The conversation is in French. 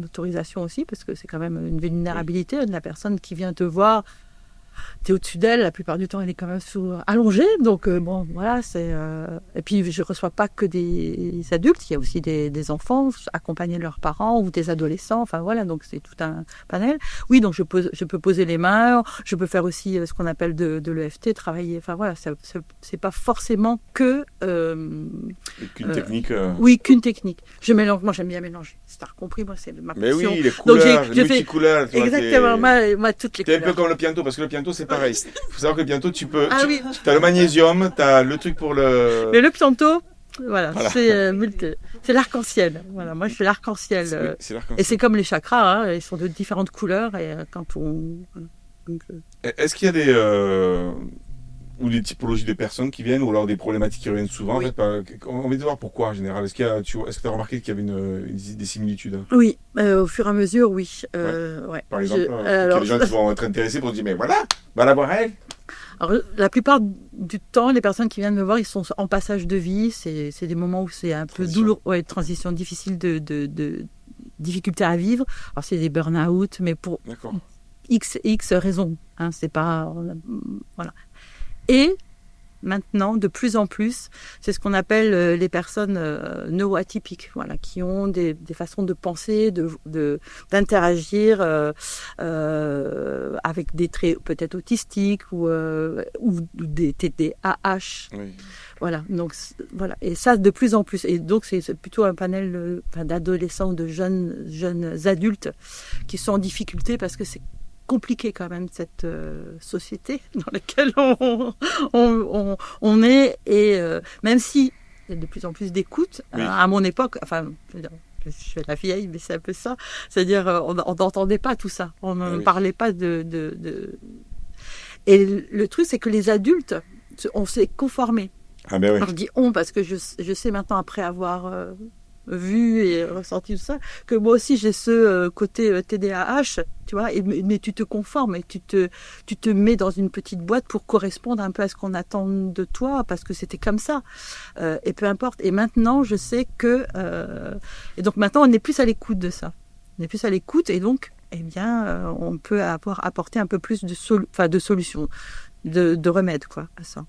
autorisation aussi, parce que c'est quand même une vulnérabilité de la personne qui vient te voir. T'es au-dessus d'elle, la plupart du temps, elle est quand même allongée. Donc, bon, voilà, c'est... Et puis, je ne reçois pas que des adultes, il y a aussi des enfants accompagnés de leurs parents ou des adolescents. Enfin, voilà, donc c'est tout un panel. Oui, donc je peux poser les mains, je peux faire aussi ce qu'on appelle de l'EFT, travailler. Enfin, voilà, c'est pas forcément que... Qu'une technique. Oui, qu'une technique. Je mélange, moi, j'aime bien mélanger. C'est t'as compris, moi, c'est ma Mais passion. oui, les Donc, couleurs, les multicouleurs. Exactement, moi, toutes les T'es un couleurs. peu comme le pianto, parce que le pianto, c'est pareil. Il faut savoir que le pianto, Ah oui. tu as le magnésium, tu as le truc pour le... Mais le pianto, voilà. Voilà. C'est l'arc-en-ciel. Voilà, moi je fais l'arc-en-ciel. Oui, c'est l'arc-en-ciel. Et c'est comme les chakras, hein, ils sont de différentes couleurs. Et quand on. Donc, Est-ce qu'il y a ou des typologies de personnes qui viennent, ou alors des problématiques qui reviennent souvent? Oui. En fait, on va voir pourquoi en général. Est-ce que tu as remarqué qu'il y avait des similitudes? oui, au fur et à mesure, oui. Ouais. Par exemple, il y a alors, des gens qui vont être intéressés pour se dire, mais voilà, va la voir elle. alors, la plupart du temps, les personnes qui viennent me voir, ils sont en passage de vie. C'est des moments où c'est un peu douloureux, ouais, transition difficile de difficulté à vivre. Alors c'est des burn-out, mais pour X raisons. Hein, c'est pas voilà. Et maintenant, de plus en plus, c'est ce qu'on appelle les personnes neuroatypiques, voilà, qui ont des façons de penser, d'interagir avec des traits peut-être autistiques ou des TDAH. Oui. Voilà, donc voilà, et ça de plus en plus. Et donc c'est plutôt un panel d'adolescents ou de jeunes adultes qui sont en difficulté parce que c'est compliqué quand même cette société dans laquelle on est, et même si il y a de plus en plus d'écoute, oui. À mon époque, enfin je suis la vieille, mais c'est un peu ça, c'est-à-dire on n'entendait pas tout ça, on ne parlait pas et le truc c'est que les adultes, on s'est conformés. Ah ben oui. Alors, je dis on parce que je sais maintenant, après avoir vu et ressenti tout ça, que moi aussi j'ai ce côté TDAH, tu vois, mais tu te conformes et tu te mets dans une petite boîte pour correspondre un peu à ce qu'on attend de toi, parce que c'était comme ça, et peu importe. Et maintenant je sais que et donc maintenant on est plus à l'écoute de ça, on est plus à l'écoute, et donc eh bien on peut apporter un peu plus de solutions, de remèdes, quoi, à ça.